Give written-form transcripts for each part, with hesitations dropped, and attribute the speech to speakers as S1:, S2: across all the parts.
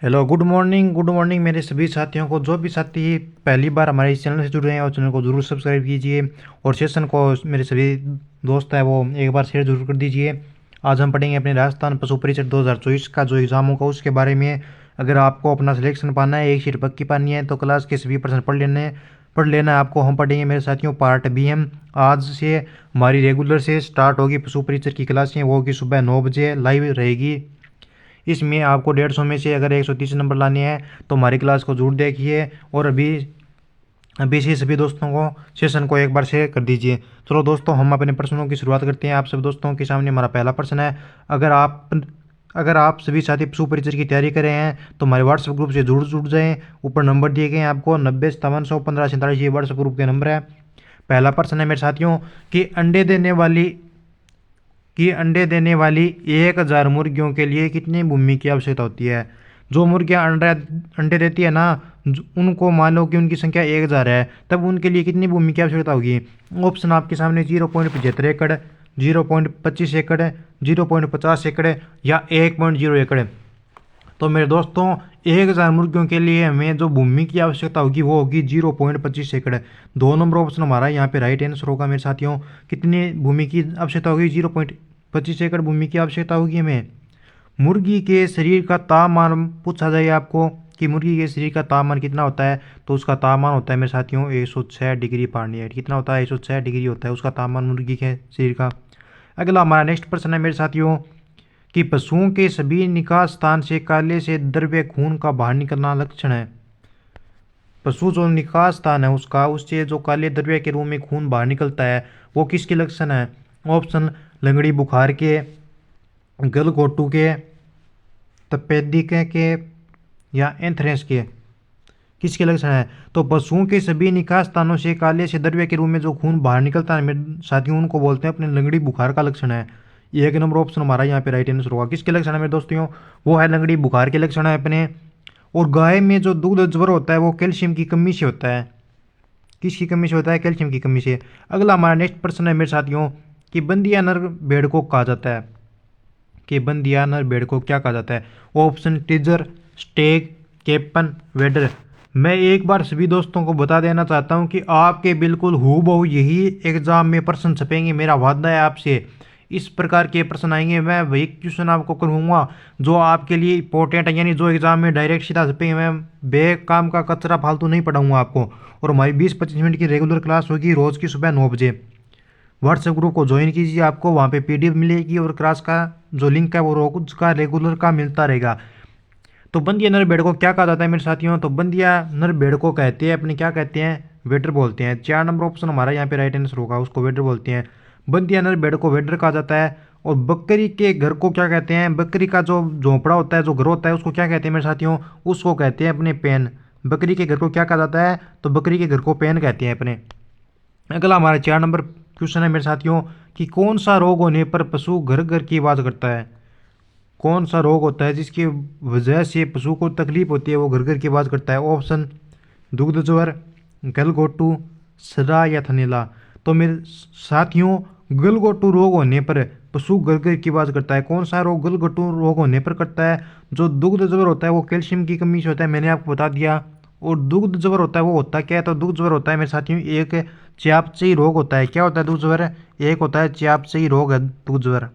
S1: Hello, good morning मेरे सभी साथियों को। जो भी साथी पहली बार हमारे इस चैनल से जुड़ रहे हैं, और चैनल को जरूर सब्सक्राइब कीजिए, और सेशन को मेरे सभी दोस्त हैं वो एक बार शेयर जरूर कर दीजिए। आज हम पढ़ेंगे अपने राजस्थान पशु परिषद 2024 का जो एग्ज़ाम होगा उसके बारे में। अगर आपको अपना सिलेक्शन पाना है, एक सीट पक्की पानी है, तो क्लास के सभी प्रश्न पढ़ लेना है आपको। हम पढ़ेंगे मेरे साथियों पार्ट बी। हम आज से हमारी रेगुलर से स्टार्ट होगी पशु परिषद की क्लासें, वो होगी सुबह 9 बजे लाइव रहेगी। इसमें आपको 150 में से अगर 130 नंबर लाने हैं तो हमारी क्लास को जरूर देखिए, और अभी अभी से सभी दोस्तों को सेशन को एक बार शेयर कर दीजिए। चलो दोस्तों, हम अपने प्रश्नों की शुरुआत करते हैं। आप सब दोस्तों के सामने हमारा पहला प्रश्न है। अगर आप सभी साथी पशु परिचय की तैयारी कर रहे हैं तो हमारे व्हाट्सएप ग्रुप से जरूर जुड़ जाएं। ऊपर नंबर दिए गए हैं आपको 90571547, ये व्हाट्सएप ग्रुप के नंबर है। पहला प्रश्न है मेरे साथियों कि अंडे देने वाली 1000 मुर्गियों के लिए कितनी भूमि की आवश्यकता होती है। जो मुर्गियां अंडे देती है ना, उनको मान लो कि उनकी संख्या 1000 है, तब उनके लिए कितनी भूमि की आवश्यकता होगी। ऑप्शन आपके सामने 0.75 एकड़, 0.25 एकड़, 0.50 एकड़ या 1.0 एकड़। तो मेरे दोस्तों, 1000 मुर्गियों के लिए हमें जो भूमि की आवश्यकता होगी वो होगी 0.25 एकड़। 2 नंबर ऑप्शन हमारा यहाँ पे राइट आंसर होगा मेरे साथियों। कितनी भूमि की आवश्यकता होगी? 0.25 एकड़ भूमि की आवश्यकता होगी हमें। मुर्गी के शरीर का तापमान पूछा जाए आपको कि मुर्गी के शरीर का तापमान कितना होता है, तो उसका तापमान होता है मेरे साथियों 106 डिग्री फारेनहाइट। कितना होता है? 106 डिग्री होता है उसका तापमान मुर्गी के शरीर का। अगला हमारा नेक्स्ट प्रश्न है मेरे साथियों कि पशुओं के सभी निकास स्थान से काले से द्रव्य खून का बाहर निकलना लक्षण है। पशु जो निकास स्थान है उसका, उससे जो काले द्रव्य के रूप में खून बाहर निकलता है, वो किसके लक्षण है? ऑप्शन लंगड़ी बुखार के, गलघोटू के, तपेदिक के या एंथ्रेक्स के। किसके लक्षण है? तो पशुओं के सभी निकास स्थानों से काले से द्रव्य के रूप में जो खून बाहर निकलता है मेरे साथियों, उनको बोलते हैं अपने लंगड़ी बुखार का लक्षण है। 1 नंबर ऑप्शन हमारा यहाँ पे राइट आंसर होगा। किसके लक्षण है मेरे दोस्तों? वो है लंगड़ी बुखार के लक्षण है अपने। और गाय में जो दुग्ध ज्वर होता है वो कैल्शियम की कमी से होता है। किसकी कमी से होता है? कैल्शियम की कमी से। अगला हमारा नेक्स्ट प्रश्न है मेरे साथियों कि बंदिया नर भेड़ को कहा जाता है। कि बंदिया नर भेड़ को क्या कहा जाता है? Option teaser, stag, capon, wether. मैं एक बार सभी दोस्तों को बता देना चाहता हूं कि आपके बिल्कुल हूबहू यही एग्जाम में प्रश्न छपेंगे। मेरा वादा है आपसे, इस प्रकार के प्रश्न आएंगे। मैं वही क्वेश्चन आपको करूँगा जो आपके लिए इंपॉर्टेंट है, यानी जो एग्जाम में डायरेक्ट सीधा छपेंगे। मैं बेकाम का कचरा फालतू नहीं पढ़ाऊंगा आपको। और हमारी 20-25 मिनट की रेगुलर क्लास होगी रोज़ की सुबह 9 बजे। व्हाट्सएप ग्रुप को ज्वाइन कीजिए, आपको वहाँ पे पीडीएफ मिलेगी, और क्लास का जो लिंक है वो रोज का रेगुलर का मिलता रहेगा। तो बंदिया नर भेड़ को क्या कहा जाता है मेरे साथियों? तो बंदिया नर भेड़ को कहते हैं अपने, क्या कहते हैं? वेडर बोलते हैं। 4 नंबर ऑप्शन हमारा यहाँ पे राइट आंसर होगा, उसको वेडर बोलते हैं। बंदिया नर भेड़ को वेडर कहा जाता है। और बकरी के घर को क्या कहते हैं? बकरी का जो झोंपड़ा होता है, जो घर होता है, उसको क्या कहते हैं मेरे साथियों? उसको कहते हैं अपने पेन। बकरी के घर को क्या कहा जाता है? तो बकरी के घर को पेन कहते हैं अपने। अगला हमारा 4 नंबर क्वेश्चन है मेरे साथियों कि कौन सा रोग होने पर पशु घर घर की आवाज़ करता है। कौन सा रोग होता है जिसकी वजह से पशु को तकलीफ होती है, वो घर घर की आवाज़ करता है? ऑप्शन दुग्ध ज्वर, गलघोटू, सदा या थनैला। तो मेरे साथियों, गलघोटू रोग होने पर पशु घर घर की आवाज़ करता है। कौन सा रोग गलघोटू रोग होने पर करता है? जो दुग्ध ज्वर होता है वो कैल्शियम की कमी से होता है, मैंने आपको बता दिया। और दुग्ध ज्वर होता है वो होता क्या है? तो दुग्ध ज्वर होता है मेरे साथियों एक च्यापचई रोग होता है। क्या होता है दुग्ध ज्वर? एक होता है च्यापचई रोग है दुग्ध ज्वर।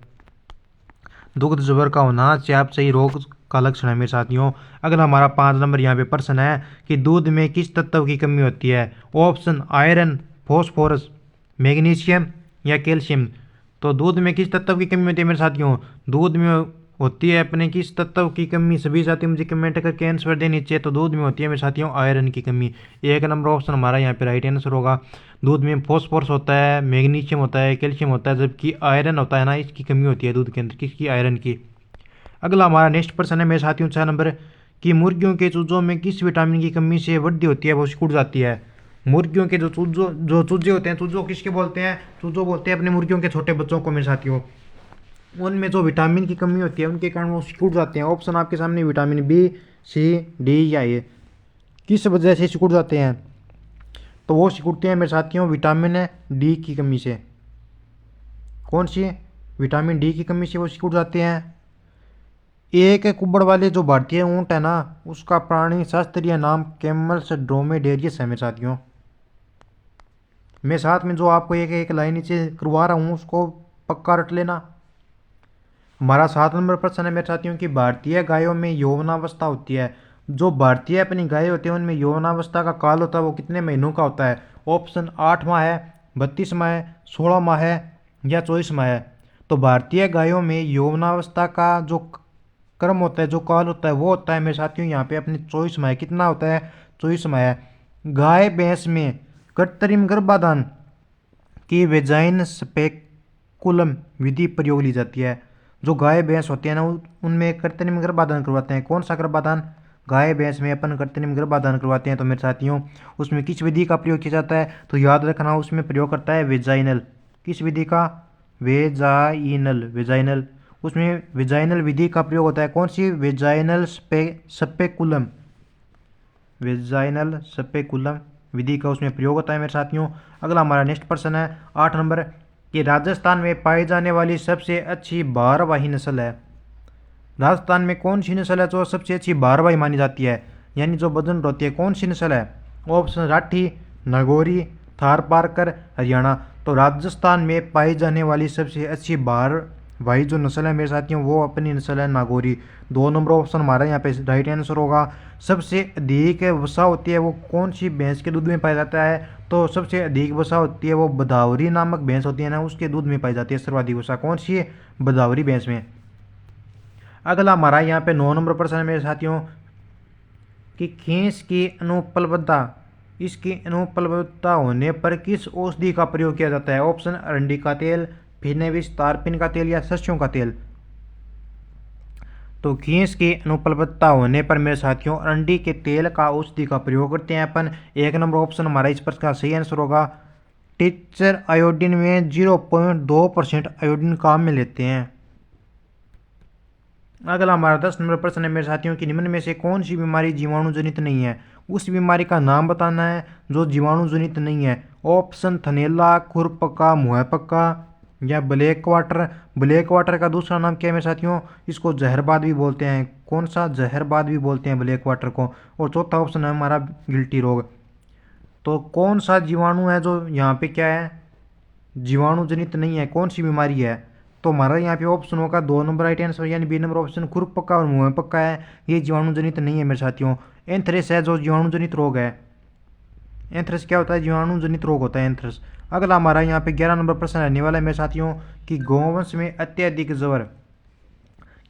S1: दुग्ध ज्वर का होना च्यापचई रोग का लक्षण है मेरे साथियों। अगला हमारा 5 नंबर यहाँ पे प्रश्न है कि दूध में किस तत्व की कमी होती है? ऑप्शन आयरन, फॉस्फोरस, मैग्नीशियम या कैल्शियम। तो दूध में किस तत्व की कमी होती है मेरे साथियों? दूध में होती है अपने किस तत्व की कमी? सभी साथी मुझे कमेंट करके आंसर दें नीचे। तो दूध में होती है मेरे साथियों आयरन की कमी। 1 नंबर ऑप्शन हमारा यहाँ पे राइट आंसर होगा। दूध में फॉस्फोरस होता है, मैग्नीशियम होता है, कैल्शियम होता है, जबकि आयरन होता है ना, इसकी कमी होती है दूध के अंदर। किसकी? आयरन की। अगला हमारा नेक्स्ट प्रश्न है मेरे साथियों 6 नंबर कि मुर्गियों के चूजों में किस विटामिन की कमी से वृद्धि होती है, वो सिकुड़ जाती है। मुर्गियों के जो चूजे होते हैं, चूजों किसके बोलते हैं? चूजों बोलते हैं अपने मुर्गियों के छोटे बच्चों को मेरे साथियों। उनमें जो विटामिन की कमी होती है उनके कारण वो सिकुड़ जाते हैं। ऑप्शन आपके सामने विटामिन बी, सी, डी या ए। किस वजह से सिकुड़ जाते हैं? तो वो सिकुड़ते हैं मेरे साथियों विटामिन डी की कमी से। कौन सी? विटामिन डी की कमी से वो सिकुड़ जाते हैं। एक कुब्बड़ वाले जो भारतीय ऊँट है ना, उसका प्राणी शास्त्रीय नाम कैमल्स ड्रोमेडेरियस है मेरे साथियों। मैं साथ में जो आपको एक एक लाइन नीचे करवा रहा हूँ उसको पक्का रट लेना। हमारा 7 नंबर प्रश्न है मेरे साथियों की भारतीय गायों में यौवनावस्था होती है। जो भारतीय अपनी गाय होती है उनमें यौवनावस्था का काल होता है वो कितने महीनों का होता है? ऑप्शन 8 माह है, 32 माह है, 16 माह है या 24 माह है। तो भारतीय गायों में यौवनावस्था का जो क्रम होता है, जो काल होता है, वो होता है मेरे साथियों यहाँ पे अपने 24 माह। कितना होता है? 24 माह है। गाय भैंस में कृत्रिम गर्भाधान की वेजाइन स्पेकुलम विधि प्रयोग ली जाती है। जो गाय भैंस होती है ना उनमें कृत्रिम गर्भाधान करवाते हैं। कौन सा गर्भाधान? गाय भैंस में अपन कृत्रिम गर्भाधान करवाते हैं। तो मेरे साथियों उसमें किस विधि का प्रयोग किया जाता है? तो याद रखना उसमें प्रयोग करता है वेजाइनल। किस विधि का? वेजाइनल। वेजाइनल, उसमें वेजाइनल विधि का प्रयोग होता है। कौन सी? Vaginal speculum. वेजाइनल स्पेकुलम विधि का उसमें प्रयोग होता है मेरे साथियों। अगला हमारा नेक्स्ट प्रश्न है 8 नंबर कि राजस्थान में पाई जाने वाली सबसे अच्छी भारवाही नस्ल है। राजस्थान में कौन सी नस्ल है जो सबसे अच्छी भारवाही मानी जाती है, यानी जो वजन होती है? कौन सी नस्ल है? ऑप्शन राठी, नागौरी, थारपारकर, हरियाणा। तो राजस्थान में पाई जाने वाली सबसे अच्छी भारवाही जो नस्ल है मेरे साथियों वो अपनी नस्ल है नागौरी। 2 नंबर ऑप्शन हमारा यहाँ पे राइट आंसर होगा। सबसे अधिक वसा होती है वो कौन सी भैंस के दूध में पाया जाता है? तो सबसे अधिक वसा होती है वो बदावरी नामक भैंस होती है ना, उसके दूध में पाई जाती है सर्वाधिक वसा। कौन सी है? बदावरी भैंस में। अगला हमारा यहाँ पे 9 नंबर प्रश्न है मेरे साथियों कि खींस की अनुपलब्धता, इसकी अनुपलब्धता होने पर किस औषधि का प्रयोग किया जाता है? ऑप्शन अरंडी का तेल, फिनेविस तारपिन का तेल या सरसों का तेल। तो खींस की अनुपलब्धता होने पर मेरे साथियों अरंडी के तेल का औषधि का प्रयोग करते हैं अपन। 1 नंबर ऑप्शन हमारा इस प्रश्न का सही आंसर होगा। टीचर आयोडीन में 0.2% आयोडीन काम में लेते हैं। अगला हमारा 10 नंबर प्रश्न है मेरे साथियों की निम्न में से कौन सी बीमारी जीवाणु जनित नहीं है? उस बीमारी का नाम बताना है जो जीवाणु जनित नहीं है। ऑप्शन थनैला, खुरपका, मुहपका या ब्लैक वाटर। ब्लैक वाटर का दूसरा नाम क्या है मेरे साथियों? इसको जहरबाद भी बोलते हैं। कौन सा? जहरबाद भी बोलते हैं ब्लैक वाटर को। और चौथा ऑप्शन है हमारा गिल्टी रोग। तो कौन सा जीवाणु है जो यहाँ पे क्या है? जीवाणु जनित नहीं है, कौन सी बीमारी है? तो हमारा यहाँ पे ऑप्शन होगा 2 नंबर राइट आंसर, यानी बी नंबर ऑप्शन खुरपक्का और मुंहपक्का है। ये जीवाणु जनित नहीं है मेरे साथियों। एंथ्रेस है जो जीवाणु जनित रोग है। एंथ्रेस क्या होता है? जीवाणु जनित रोग होता है एंथ्रेस। अगला हमारा यहाँ पे 11 नंबर प्रश्न रहने वाला है मेरे साथियों कि गौवंश में अत्यधिक जबर,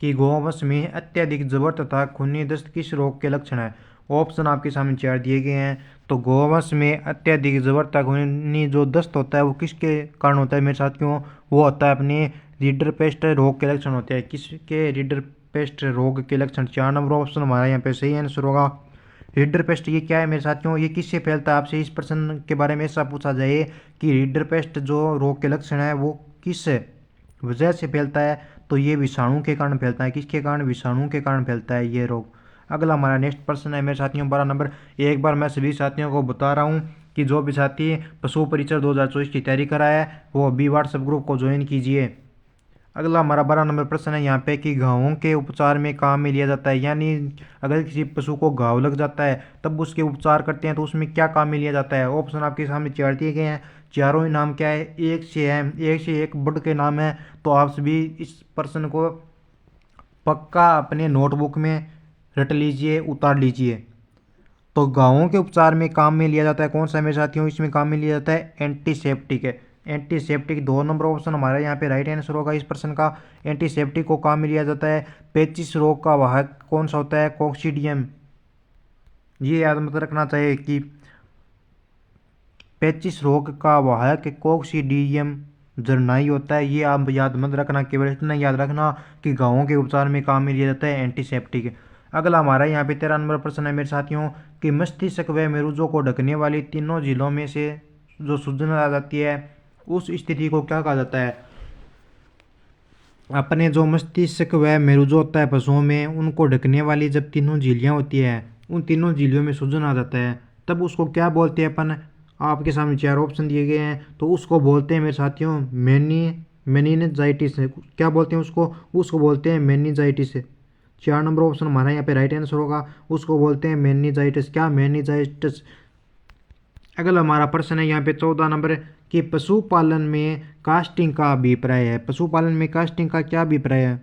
S1: कि गौवंश में अत्यधिक जबर तथा खूनी दस्त किस रोग के लक्षण है? ऑप्शन आपके सामने 4 दिए गए हैं। तो गौवंश में अत्यधिक जबर तथा खूनी जो दस्त होता है वो किसके कारण होता है मेरे साथियों? वो होता है अपने रीडरपेस्ट रोग के लक्षण होते हैं। किसके? रीडरपेस्ट रोग के लक्षण। 4 नंबर ऑप्शन हमारा यहाँ पे सही आंसर होगा। रीडरपेस्ट ये क्या है मेरे साथियों? ये किससे फैलता है? आपसे इस प्रश्न के बारे में ऐसा पूछा जाए कि रीडरपेस्ट जो रोग के लक्षण है वो किस वजह से फैलता है? तो ये विषाणु के कारण फैलता है। किसके कारण? विषाणु के कारण फैलता है ये रोग। अगला हमारा नेक्स्ट प्रश्न है मेरे साथियों 12 नंबर। एक बार मैं सभी साथियों को बता रहा हूँ कि जो भी साथी पशु परिचर 2024 की तैयारी करा है वो अभी व्हाट्सएप ग्रुप को ज्वाइन कीजिए। अगला हमारा 12 नंबर प्रश्न है यहाँ पे कि घावों के उपचार में काम में लिया जाता है, यानी अगर किसी पशु को घाव लग जाता है तब उसके उपचार करते हैं तो उसमें क्या काम में लिया जाता है? ऑप्शन आपके सामने 4 दिए गए हैं। चारों ही नाम क्या है? एक से एक बढ़ के नाम है। तो आप सभी इस प्रश्न को पक्का अपने नोटबुक में रट लीजिए, उतार लीजिए। तो घावों के उपचार में काम में लिया जाता है कौन सा मेरे साथियों? इसमें काम में लिया जाता है एंटीसेप्टिक है। एंटीसेप्टिक 2 नंबर ऑप्शन हमारा यहाँ पे राइट आंसर होगा इस प्रश्न का। एंटीसेप्टिक को काम में लिया जाता है। पेचिश रोग का वाहक कौन सा होता है? कॉक्सीडियम। ये याद मत रखना चाहिए कि पेचिश रोग का वाहक कॉक्सीडियम जरनाई होता है। ये आप याद मत रखना, केवल इतना याद रखना कि घावों के उपचार में काम में लिया जाता है एंटीसेप्टिक। अगला हमारा यहाँ पे 13 नंबर प्रश्न है मेरे साथियों कि मस्तिष्क व मृजों को ढकने वाली तीनों झीलों में से जो सूजन आ जाती है उस स्थिति को क्या कहा जाता है? अपने जो मस्तिष्क व मेरुजो होता है पशुओं में उनको ढकने वाली जब तीनों झिल्लियाँ होती है उन तीनों झिल्लियों में सूजन आ जाता है तब उसको क्या बोलते हैं अपन? आपके सामने 4 ऑप्शन दिए गए हैं। तो उसको बोलते हैं मेरे साथियों मेनिनजाइटिस क्या बोलते हैं उसको? उसको बोलते हैं मेनिनजाइटिस। 4 नंबर ऑप्शन हमारा यहाँ पे राइट आंसर होगा, उसको बोलते हैं मेनिनजाइटिस। क्या? मेनिनजाइटिस। अगला हमारा प्रश्न है यहाँ पे 14 नंबर कि पशुपालन में कास्टिंग का अभिप्राय है। पशुपालन में कास्टिंग का क्या अभिप्राय है?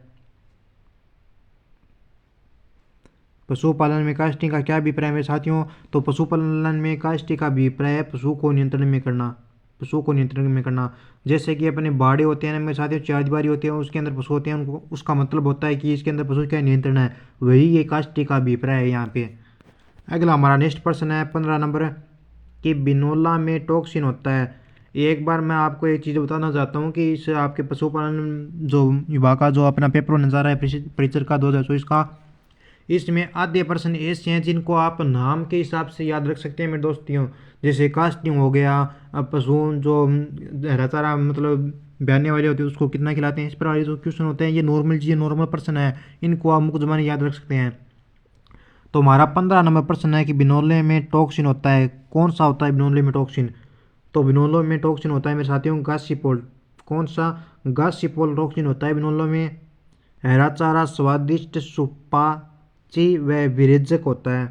S1: पशुपालन में कास्टिंग का क्या अभिप्राय है मेरे साथियों? तो पशुपालन में कास्टिंग का अभिप्राय है पशु को नियंत्रण में करना। पशु को नियंत्रण में करना, जैसे कि अपने बाड़े होते हैं ना मेरे साथियों, चारदीवारी होती है, उसके अंदर पशु होते हैं, उनको उसका मतलब होता है कि इसके अंदर पशु का नियंत्रण है, वही ये कास्टिंग का अभिप्राय है यहाँ पे। अगला हमारा नेक्स्ट प्रश्न है 15 नंबर कि बिनोला में टॉक्सिन होता है। एक बार मैं आपको एक चीज़ बताना चाहता हूँ कि इस आपके पशुपालन जो विभाग का जो अपना पेपर होने जा रहा है परीक्षा का 2024 का, इसमें आधे प्रश्न ऐसे हैं जिनको आप नाम के हिसाब से याद रख सकते हैं मेरे दोस्तों। जैसे कास्टिंग हो गया, अब पशु जो हरा चारा मतलब ब्याने वाले होते हैं उसको कितना खिलाते हैं, इस पर वाले जो क्वेश्चन होते हैं ये नॉर्मल चीज़ें, नॉर्मल प्रश्न है, इनको आप मुख्य ज़बानी याद रख सकते हैं। तो हमारा 15 नंबर प्रश्न है कि बिनोले में टॉक्सिन होता है, कौन सा होता है बिनोले में टॉक्सिन? तो बिनोलो में टॉक्सिन होता है मेरे साथियों गासिपोल। कौन सा? गासिपोल टॉक्सिन होता है बिनोलो में। हरा चारा स्वादिष्ट सुपाच्य व विरेचक होता है।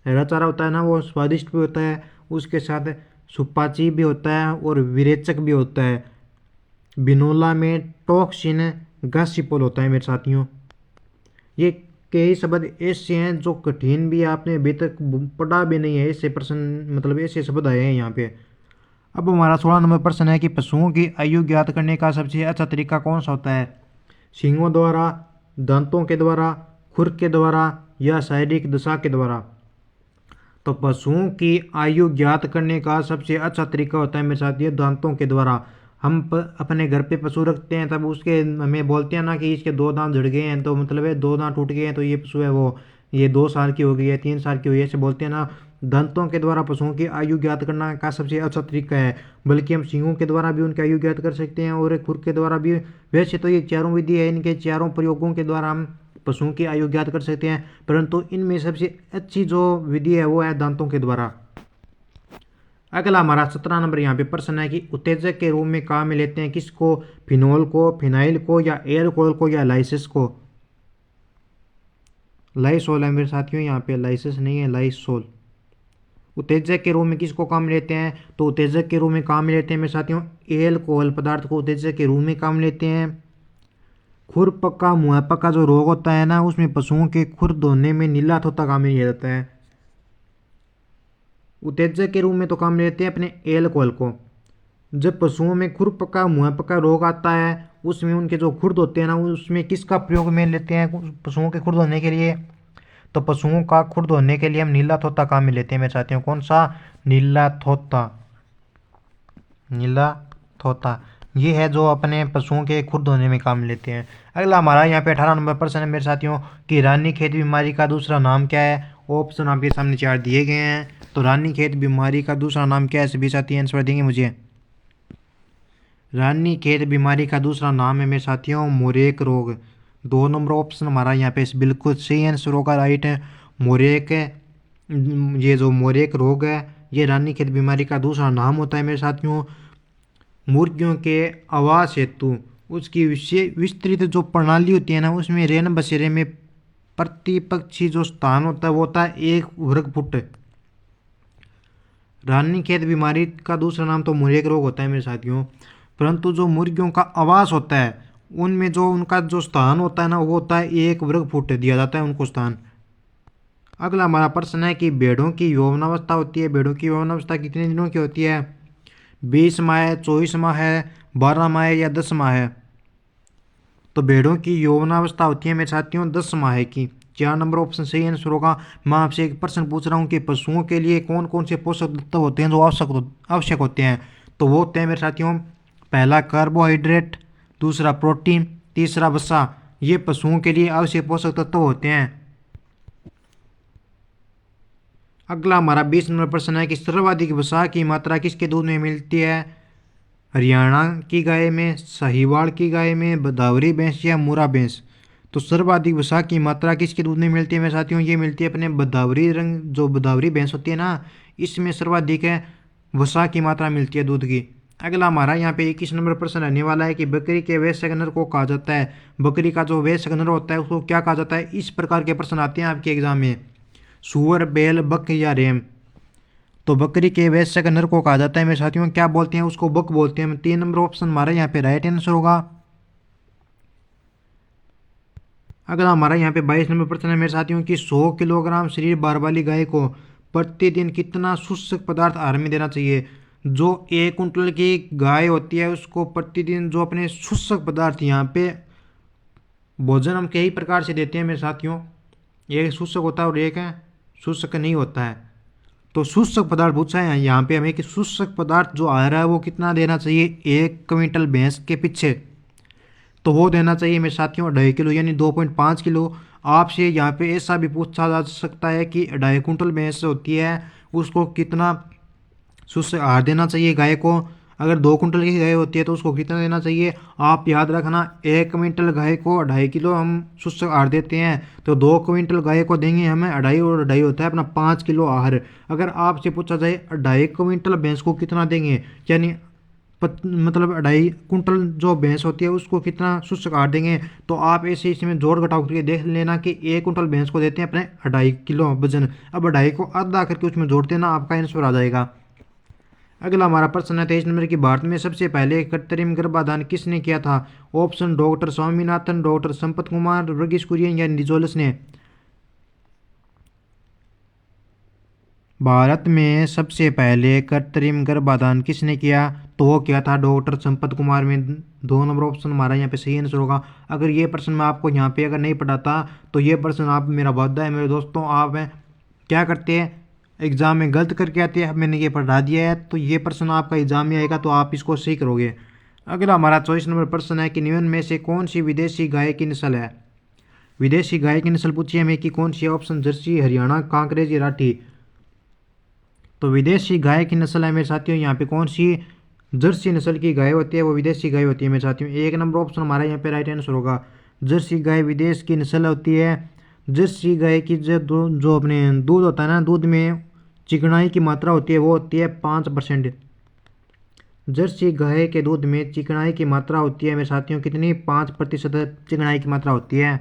S1: हरा चारा होता है ना वो स्वादिष्ट भी होता है, उसके साथ सुपाच्य भी होता है और विरेचक भी होता है। बिनोला में टॉक्सिन गासिपोल होता है मेरे साथियों। ये कई शब्द ऐसे हैं जो कठिन भी आपने अभी तक पढ़ा भी नहीं है, ऐसे प्रश्न मतलब ऐसे शब्द आए हैं यहाँ पे। अब हमारा 16 नंबर प्रश्न है कि पशुओं की आयु ज्ञात करने का सबसे अच्छा तरीका कौन सा होता है? सींगों द्वारा, दांतों के द्वारा, खुर के द्वारा या शारीरिक दशा के द्वारा? तो पशुओं की आयु ज्ञात करने का सबसे अच्छा तरीका होता है मेरे साथ ये दांतों के द्वारा। हम अपने घर पे पशु रखते हैं तब उसके हमें बोलते हैं ना कि इसके 2 दांत झड़ गए हैं, तो मतलब है 2 दांत टूट गए हैं, तो ये पशु है वो ये 2 साल की हो गई है, 3 साल की हुई है, ऐसे बोलते हैं ना। दांतों के द्वारा पशुओं की आयु ज्ञात करना का सबसे अच्छा तरीका है। बल्कि हम सींगों के द्वारा भी उनकी आयु ज्ञात कर सकते हैं और खुर के द्वारा भी। वैसे तो ये चारों विधि है, इनके चारों प्रयोगों के द्वारा हम पशुओं की आयु ज्ञात कर सकते हैं, परंतु इनमें सबसे अच्छी जो विधि है वो है दांतों के द्वारा। अगला हमारा 17 नंबर यहाँ पे प्रश्न है कि उत्तेजक के रूप में काम में लेते हैं किसको? फिनोल को, फिनाइल को या एल्कोहल को या लाइसिस को? लाइसोल है मेरे साथियों, यहाँ पे लाइसिस नहीं है, लाइसोल। उत्तेजक के रूप में किसको काम में लेते हैं? तो उत्तेजक के रूप में काम में लेते हैं मेरे साथियों एल्कोहल पदार्थ को उत्तेजक के रूप में काम में लेते हैं। खुर पक्का मुँह पक्का जो रोग होता है ना उसमें पशुओं के खुर धोने में नीला थोथा काम में लिया जाता है। उत्तेजक के रूप में तो काम लेते हैं अपने एल्कोहल को। जब पशुओं में खुर पका मुँह पका रोग आता है उसमें उनके जो खुर होते हैं ना उसमें किसका प्रयोग में लेते हैं पशुओं के खुर धोने के लिए? तो पशुओं का खुर धोने के लिए हम नीला थोथा काम में लेते हैं मेरे साथियों। कौन सा? नीला थोथा। नीला थोथा ये है जो अपने पशुओं के खुर धोने में काम में लेते हैं। अगला हमारा यहाँ पे 18 नंबर प्रश्न है मेरे साथियों कि रानीखेत बीमारी का दूसरा नाम क्या है? ऑप्शन आपके सामने 4 दिए गए हैं। तो रानीखेत बीमारी का दूसरा नाम क्या है? सभी साथी आंसर देंगे मुझे। रानीखेत बीमारी का दूसरा नाम है मेरे साथियों मोरेक रोग। 2 नंबर ऑप्शन हमारा यहाँ पे बिल्कुल सही आंसर होगा, राइट है। मोरेक, ये जो मोरेक रोग है ये रानीखेत बीमारी का दूसरा नाम होता है मेरे साथियों। मुर्गियों के आवास हेतु उसकी विस्तृत जो प्रणाली होती है ना उसमें रैन बसेरे में प्रतिपक्षी जो स्थान होता है वो होता है 1 वर्ग फुट। रानीखेत बीमारी का दूसरा नाम तो मुर्गिक रोग होता है मेरे साथियों, परंतु जो मुर्गियों का आवास होता है उनमें जो उनका जो स्थान होता है ना वो होता है 1 वर्ग फुट दिया जाता है उनको स्थान। अगला हमारा प्रश्न है कि भेड़ों की यौवनावस्था होती है, भेड़ों की यौवनावस्था कितने दिनों की होती है? 20 माह है, 24 माह है, 12 माह है या 10 माह है? तो भेड़ों की यौवनावस्था होती है मेरे साथियों 10 माह की। 4 नंबर ऑप्शन सही आंसर होगा। मैं आपसे एक प्रश्न पूछ रहा हूँ कि पशुओं के लिए कौन कौन से पोषक तत्व होते हैं जो आवश्यक होते हैं? तो वो होते हैं मेरे साथियों पहला कार्बोहाइड्रेट, दूसरा प्रोटीन, तीसरा वसा। ये पशुओं के लिए आवश्यक पोषक तत्व होते हैं। अगला हमारा 20 नंबर प्रश्न है कि सर्वाधिक वसा की मात्रा किसके दूध में मिलती है? हरियाणा की गाय में, साहिवाल की गाय में, बदावरी भैंस या मुरा भैंस? तो सर्वाधिक वसा की मात्रा किसके दूध में मिलती है मेरे साथियों? ये मिलती है अपने बदावरी रंग जो बदावरी भैंस होती है ना इसमें सर्वाधिक है वसा की मात्रा मिलती है दूध की। अगला हमारा यहाँ पे 21 नंबर प्रश्न रहने वाला है कि बकरी के वयस्क नर को कहा जाता है, बकरी का जो वयस्क नर होता है उसको क्या कहा जाता है। इस प्रकार के प्रश्न आते हैं आपके एग्जाम में, सुअर, बैल, बक या रेम। तो बकरी के वयस्क नर को कहा जाता है मेरे साथियों, क्या बोलते हैं उसको, बक बोलते हैं। 3 नंबर ऑप्शन हमारा यहाँ पे राइट आंसर होगा। अगला हमारा यहाँ पे 22 नंबर प्रश्न है मेरे साथियों कि 100 किलोग्राम शरीर भार वाली गाय को प्रतिदिन कितना शुष्क पदार्थ आहार में देना चाहिए। जो 1 कुंटल की गाय होती है उसको प्रतिदिन जो अपने शुष्क पदार्थ यहाँ पे भोजन हम कई प्रकार से देते हैं मेरे साथियों, एक शुष्क होता है और एक है शुष्क नहीं होता है। तो शुष्क पदार्थ पूछा है यहाँ पे हमें कि शुष्क पदार्थ जो आहार है वो कितना देना चाहिए 1 क्विंटल भैंस के पीछे। तो वो देना चाहिए मेरे साथियों 2.5 किलो यानी 2.5 किलो। आपसे यहाँ पे ऐसा भी पूछा जा सकता है कि 2.5 कुंटल भैंस होती है उसको कितना शुष्क आहार देना चाहिए गाय को। अगर 2 कुंटल की गाय होती है तो उसको कितना देना चाहिए। आप याद रखना 1 क्विंटल गाय को 2.5 किलो हम शुष्क आहार देते हैं, तो 2 क्विंटल गाय को देंगे हमें 2.5 और 2.5 होता है अपना 5 किलो आहार। अगर आपसे पूछा जाए 2.5 क्विंटल भैंस को कितना देंगे, यानी मतलब 2.5 कुंटल जो भैंस होती है उसको कितना शुष्क आहार देंगे, तो आप ऐसे इसमें जोड़ घटाव करके देख लेना कि 1 कुंटल भैंस को देते हैं अपने 2.5 किलो वजन। अब 2.5 को आधा करके उसमें जोड़ देना, आपका आंसर आ जाएगा। अगला हमारा प्रश्न है 23 नंबर की, भारत में सबसे पहले कृत्रिम गर्भाधान किसने किया था। Option doctor Swaminathan, doctor Sampath Kumar, Verghese Kurien या निजोलस ने। भारत में सबसे पहले कृत्रिम गर्भाधान किसने किया, तो वो क्या था डॉक्टर संपत कुमार में। 2 नंबर ऑप्शन हमारा यहाँ पे सही आंसर होगा। अगर ये प्रश्न मैं आपको यहाँ पे अगर नहीं पढ़ाता तो ये प्रश्न आप मेरा वादा है मेरे दोस्तों, आप क्या करते हैं एग्जाम में गलत करके आते हैं। मैंने ये पढ़ा दिया है तो ये प्रश्न आपका एग्जाम में आएगा तो आप इसको सही करोगे। अगला हमारा 24 नंबर प्रश्न है कि निम्न में से कौन सी विदेशी गाय की नस्ल है। विदेशी गाय की नस्ल पूछी हमें कि कौन सी, ऑप्शन जर्सी, हरियाणा, कांकरेज या राठी। तो विदेशी गाय की नस्ल है मेरे साथियों यहाँ पे कौन सी, जर्सी नस्ल की गाय होती है वो विदेशी गाय होती है मेरे साथियों। 1 नंबर ऑप्शन हमारा यहाँ पे राइट आंसर होगा। जर्सी गाय विदेश की नस्ल होती है। जर्सी गाय की जो अपने दूध होता है ना, दूध में चिकनाई की मात्रा होती है वो होती है 5%। जर्सी गाय के दूध में चिकनाई की मात्रा होती है मेरे साथियों कितनी, 5% चिकनाई की मात्रा होती है।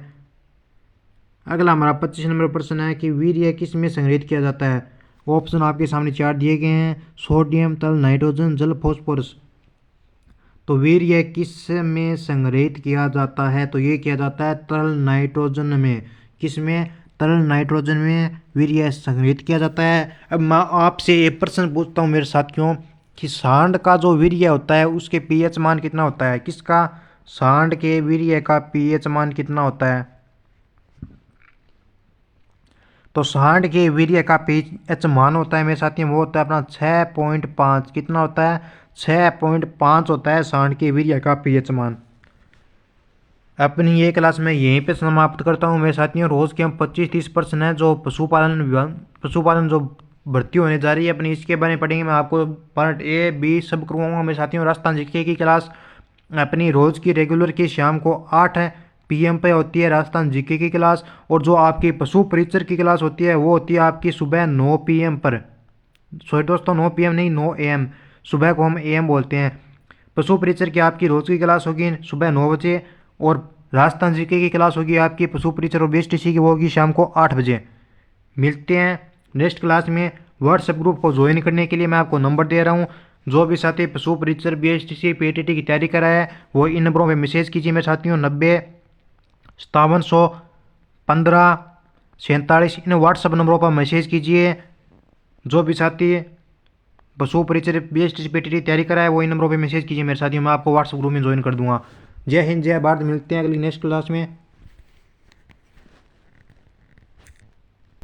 S1: अगला हमारा 25 नंबर प्रश्न है कि वीर्य किस में संग्रहित किया जाता है। ऑप्शन आपके सामने 4 दिए गए हैं, सोडियम, तल, नाइट्रोजन, जल, फॉस्फोरस। तो वीर्य किस में संग्रहित किया जाता है, तो ये किया जाता है तरल नाइट्रोजन में। किस में, तरल नाइट्रोजन में वीर्य संग्रहित किया जाता है। अब मैं आपसे एक प्रश्न पूछता हूँ मेरे साथियों कि सांड का जो वीर्य होता है उसके पीएच मान कितना होता है। किसका, सांड के वीर्य का पीएच मान कितना होता है। तो सांड के वीर्य का पीएच मान होता है मेरे साथियों वो होता है अपना 6.5। कितना होता है, 6.5 होता है सांड के वीर्य का पीएच मान। अपनी ये क्लास में यहीं पे समाप्त करता हूँ मेरे साथियों। रोज़ के हम 25-30 प्रश्न है जो पशुपालन जो भर्ती होने जा रही है अपनी, इसके बारे में पढ़ेंगे। मैं आपको पार्ट ए बी सब करवाऊंगा मेरे साथियों। राजस्थान जीके की क्लास अपनी रोज़ की रेगुलर की शाम को 8 PM पे होती है राजस्थान जीके की क्लास, और जो आपकी पशु परिचर की क्लास होती है वो होती है आपकी सुबह 9 PM पर। सॉरी दोस्तों 9 PM नहीं 9 AM, सुबह को हम AM बोलते हैं। पशु परिचर की आपकी रोज़ की क्लास होगी सुबह 9 बजे, और राजस्थान जीके की क्लास होगी आपकी पशु परिचर और BSTC की वो होगी शाम को 8 बजे। मिलते हैं नेक्स्ट क्लास में। व्हाट्सएप ग्रुप को ज्वाइन करने के लिए मैं आपको नंबर दे रहा हूँ। जो भी साथी पशु परिचर BSTC PTT की तैयारी करा है वो इन नंबरों पे मैसेज कीजिए मेरे साथियों। 90 5700 15 47 इन व्हाट्सएप नंबरों पर मैसेज कीजिए। जो भी साथी पशु परिचर BSTC PTT तैयारी करा है वो इन नंबरों पे मैसेज कीजिए मेरे साथियों, मैं आपको व्हाट्सएप ग्रुप में ज्वाइन कर दूंगा। जय हिंद, जय भारत। मिलते हैं अगली नेक्स्ट क्लास में।